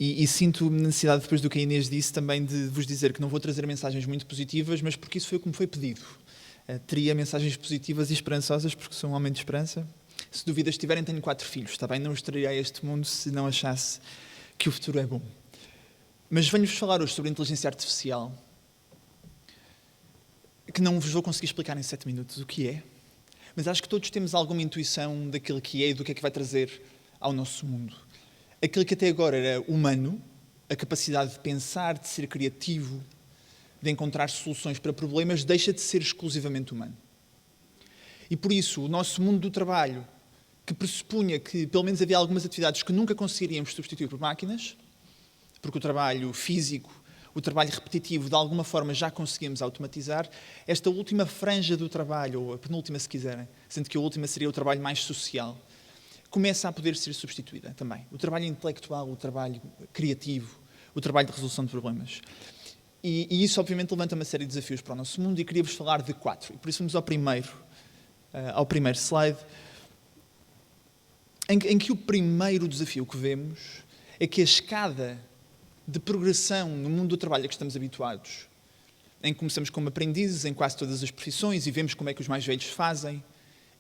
E sinto necessidade, depois do que a Inês disse, também de vos dizer que não vou trazer mensagens muito positivas, mas porque isso foi como foi pedido. Teria mensagens positivas e esperançosas, porque sou um homem de esperança. Se dúvidas tiverem, tenho 4 filhos, está bem? Não os traria a este mundo se não achasse que o futuro é bom. Mas venho-vos falar hoje sobre a inteligência artificial, que não vos vou conseguir explicar em 7 minutos o que é, mas acho que todos temos alguma intuição daquilo que é e do que é que vai trazer ao nosso mundo. Aquilo que até agora era humano, a capacidade de pensar, de ser criativo, de encontrar soluções para problemas, deixa de ser exclusivamente humano. E por isso, o nosso mundo do trabalho, que pressupunha que pelo menos havia algumas atividades que nunca conseguiríamos substituir por máquinas, porque o trabalho físico, o trabalho repetitivo, de alguma forma já conseguimos automatizar, esta última franja do trabalho, ou a penúltima se quiserem, sendo que a última seria o trabalho mais social, começa a poder ser substituída também. O trabalho intelectual, o trabalho criativo, o trabalho de resolução de problemas. E isso, obviamente, levanta uma série de desafios para o nosso mundo e queria-vos falar de 4. E por isso vamos ao primeiro slide, em que o primeiro desafio que vemos é que a escada de progressão no mundo do trabalho a que estamos habituados, em que começamos como aprendizes em quase todas as profissões e vemos como é que os mais velhos fazem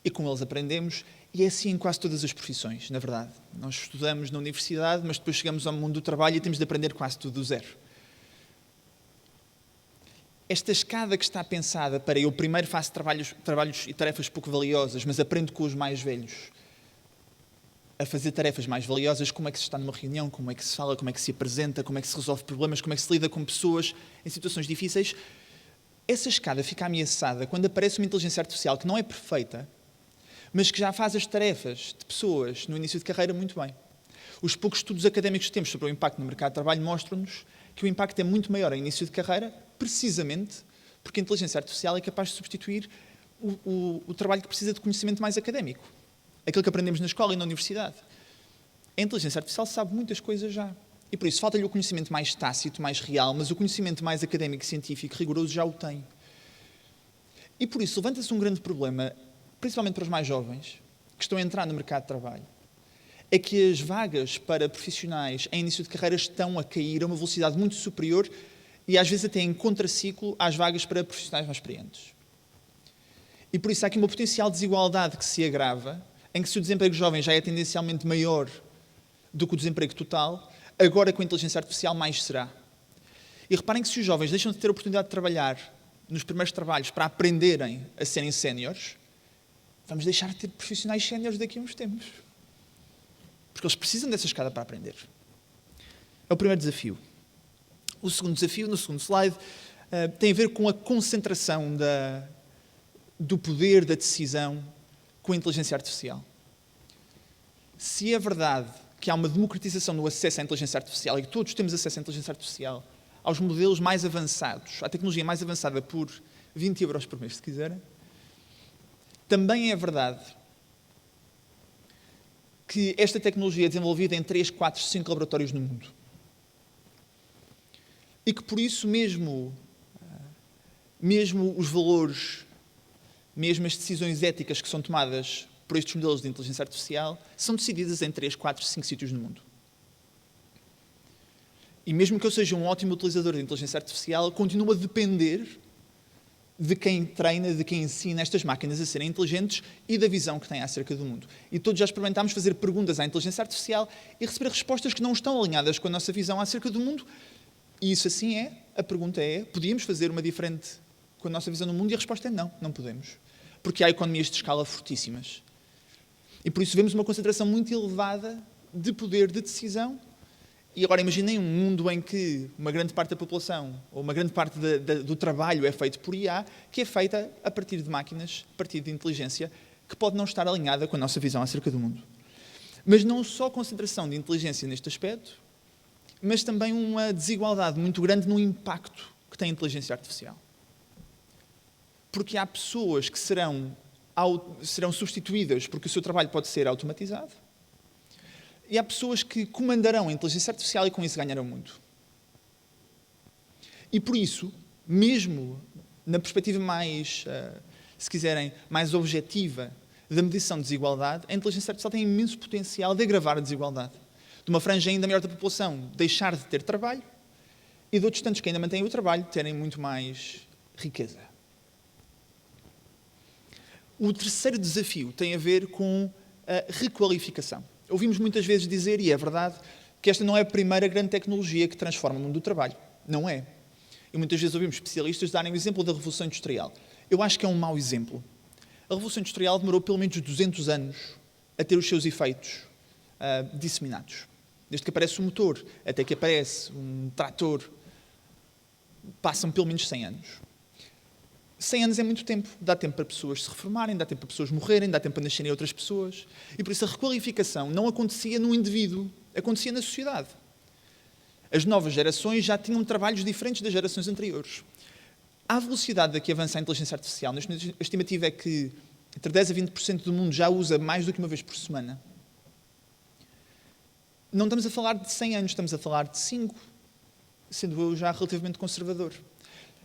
e com eles aprendemos, e é assim em quase todas as profissões, na verdade. Nós estudamos na universidade, mas depois chegamos ao mundo do trabalho e temos de aprender quase tudo do zero. Esta escada que está pensada para eu primeiro faço trabalhos e tarefas pouco valiosas, mas aprendo com os mais velhos a fazer tarefas mais valiosas, como é que se está numa reunião, como é que se fala, como é que se apresenta, como é que se resolve problemas, como é que se lida com pessoas em situações difíceis. Essa escada fica ameaçada quando aparece uma inteligência artificial que não é perfeita, mas que já faz as tarefas de pessoas no início de carreira muito bem. Os poucos estudos académicos que temos sobre o impacto no mercado de trabalho mostram-nos que o impacto é muito maior em início de carreira, precisamente porque a inteligência artificial é capaz de substituir o trabalho que precisa de conhecimento mais académico. Aquilo que aprendemos na escola e na universidade. A inteligência artificial sabe muitas coisas já. E por isso falta-lhe o conhecimento mais tácito, mais real, mas o conhecimento mais académico, científico, rigoroso já o tem. E por isso levanta-se um grande problema, principalmente para os mais jovens, que estão a entrar no mercado de trabalho, é que as vagas para profissionais em início de carreira estão a cair a uma velocidade muito superior e às vezes até em contraciclo às vagas para profissionais mais experientes. E por isso há aqui uma potencial desigualdade que se agrava, em que se o desemprego jovem já é tendencialmente maior do que o desemprego total, agora com a inteligência artificial mais será. E reparem que se os jovens deixam de ter a oportunidade de trabalhar nos primeiros trabalhos para aprenderem a serem séniores, vamos deixar de ter profissionais séniores daqui a uns tempos. Porque eles precisam dessa escada para aprender. É o primeiro desafio. O segundo desafio, no segundo slide, tem a ver com a concentração do poder da decisão com a inteligência artificial. Se é verdade que há uma democratização no acesso à inteligência artificial e que todos temos acesso à inteligência artificial, aos modelos mais avançados, à tecnologia mais avançada por 20 euros por mês, se quiserem, também é verdade que esta tecnologia é desenvolvida em 3, 4, 5 laboratórios no mundo. E que por isso mesmo os valores, mesmo as decisões éticas que são tomadas por estes modelos de inteligência artificial, são decididas em 3, 4, 5 sítios no mundo. E mesmo que eu seja um ótimo utilizador de inteligência artificial, continuo a depender de quem treina, de quem ensina estas máquinas a serem inteligentes e da visão que têm acerca do mundo. E todos já experimentámos fazer perguntas à inteligência artificial e receber respostas que não estão alinhadas com a nossa visão acerca do mundo. E isso assim é. A pergunta é, podíamos fazer uma diferente com a nossa visão do mundo? E a resposta é não, não podemos. Porque há economias de escala fortíssimas. E por isso vemos uma concentração muito elevada de poder de decisão. E agora imaginem um mundo em que uma grande parte da população, ou uma grande parte do trabalho é feito por IA, que é feita a partir de máquinas, a partir de inteligência, que pode não estar alinhada com a nossa visão acerca do mundo. Mas não só concentração de inteligência neste aspecto, mas também uma desigualdade muito grande no impacto que tem a inteligência artificial. Porque há pessoas que serão substituídas porque o seu trabalho pode ser automatizado, e há pessoas que comandarão a inteligência artificial e com isso ganharão muito. E por isso, mesmo na perspectiva mais, se quiserem, mais objetiva da medição de desigualdade, a inteligência artificial tem imenso potencial de agravar a desigualdade. De uma franja ainda maior da população deixar de ter trabalho e de outros tantos que ainda mantêm o trabalho terem muito mais riqueza. O terceiro desafio tem a ver com a requalificação. Ouvimos muitas vezes dizer, e é verdade, que esta não é a primeira grande tecnologia que transforma o mundo do trabalho. Não é. E muitas vezes ouvimos especialistas darem o exemplo da Revolução Industrial. Eu acho que é um mau exemplo. A Revolução Industrial demorou pelo menos 200 anos a ter os seus efeitos disseminados. Desde que aparece o motor até que aparece um trator, passam pelo menos 100 anos. 100 anos é muito tempo. Dá tempo para pessoas se reformarem, dá tempo para pessoas morrerem, dá tempo para nascerem outras pessoas. E por isso a requalificação não acontecia no indivíduo, acontecia na sociedade. As novas gerações já tinham trabalhos diferentes das gerações anteriores. À velocidade a que avança a inteligência artificial, a estimativa é que entre 10% a 20% do mundo já usa mais do que uma vez por semana. Não estamos a falar de 100 anos, estamos a falar de 5, sendo eu já relativamente conservador.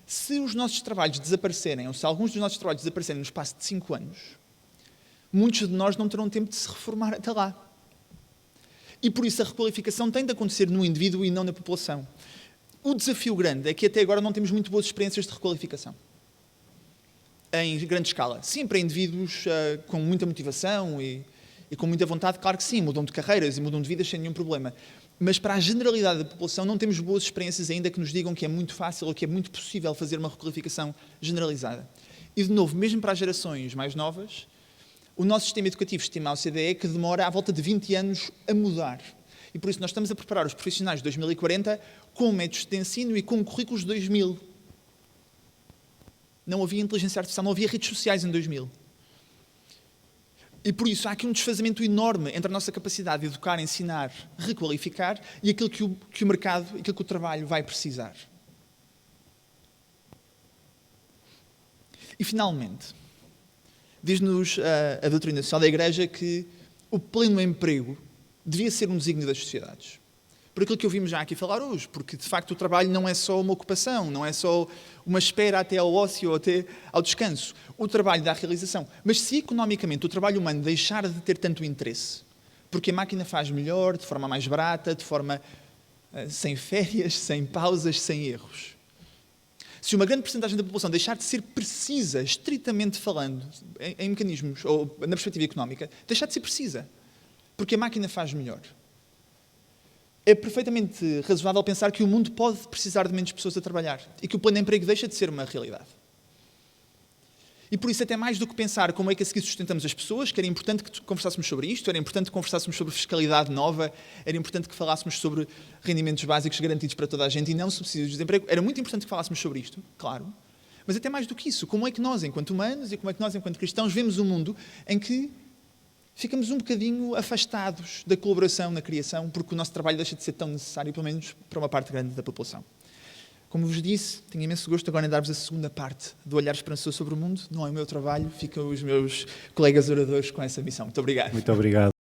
Se os nossos trabalhos desaparecerem, ou se alguns dos nossos trabalhos desaparecerem no espaço de 5 anos, muitos de nós não terão tempo de se reformar até lá. E por isso a requalificação tem de acontecer no indivíduo e não na população. O desafio grande é que até agora não temos muito boas experiências de requalificação. Em grande escala. Sim, para indivíduos com muita motivação e com muita vontade, claro que sim, mudam de carreiras e mudam de vidas sem nenhum problema. Mas para a generalidade da população não temos boas experiências ainda que nos digam que é muito fácil ou que é muito possível fazer uma requalificação generalizada. E, de novo, mesmo para as gerações mais novas, o nosso sistema educativo estima a OCDE que demora à volta de 20 anos a mudar. E por isso nós estamos a preparar os profissionais de 2040 com métodos de ensino e com currículos de 2000. Não havia inteligência artificial, não havia redes sociais em 2000. E por isso há aqui um desfazamento enorme entre a nossa capacidade de educar, ensinar, requalificar e aquilo que o mercado, aquilo que o trabalho vai precisar. E finalmente, diz-nos a doutrina social da Igreja que o pleno emprego devia ser um desígnio das sociedades. Por aquilo que ouvimos já aqui falar hoje, porque de facto o trabalho não é só uma ocupação, não é só uma espera até ao ócio ou até ao descanso. O trabalho dá realização. Mas se economicamente o trabalho humano deixar de ter tanto interesse, porque a máquina faz melhor, de forma mais barata, de forma sem férias, sem pausas, sem erros. Se uma grande porcentagem da população deixar de ser precisa, estritamente falando, em mecanismos, ou na perspectiva económica, deixar de ser precisa, porque a máquina faz melhor. É perfeitamente razoável pensar que o mundo pode precisar de menos pessoas a trabalhar e que o plano de emprego deixa de ser uma realidade. E por isso, até mais do que pensar como é que a seguir sustentamos as pessoas, que era importante que conversássemos sobre isto, era importante que conversássemos sobre fiscalidade nova, era importante que falássemos sobre rendimentos básicos garantidos para toda a gente e não subsídios de desemprego, era muito importante que falássemos sobre isto, claro. Mas até mais do que isso, como é que nós, enquanto humanos e como é que nós, enquanto cristãos, vemos um mundo em que ficamos um bocadinho afastados da colaboração na criação, porque o nosso trabalho deixa de ser tão necessário, pelo menos para uma parte grande da população. Como vos disse, tenho imenso gosto agora em dar-vos a segunda parte do Olhar Esperançoso sobre o Mundo. Não é o meu trabalho, ficam os meus colegas oradores com essa missão. Muito obrigado. Muito obrigado.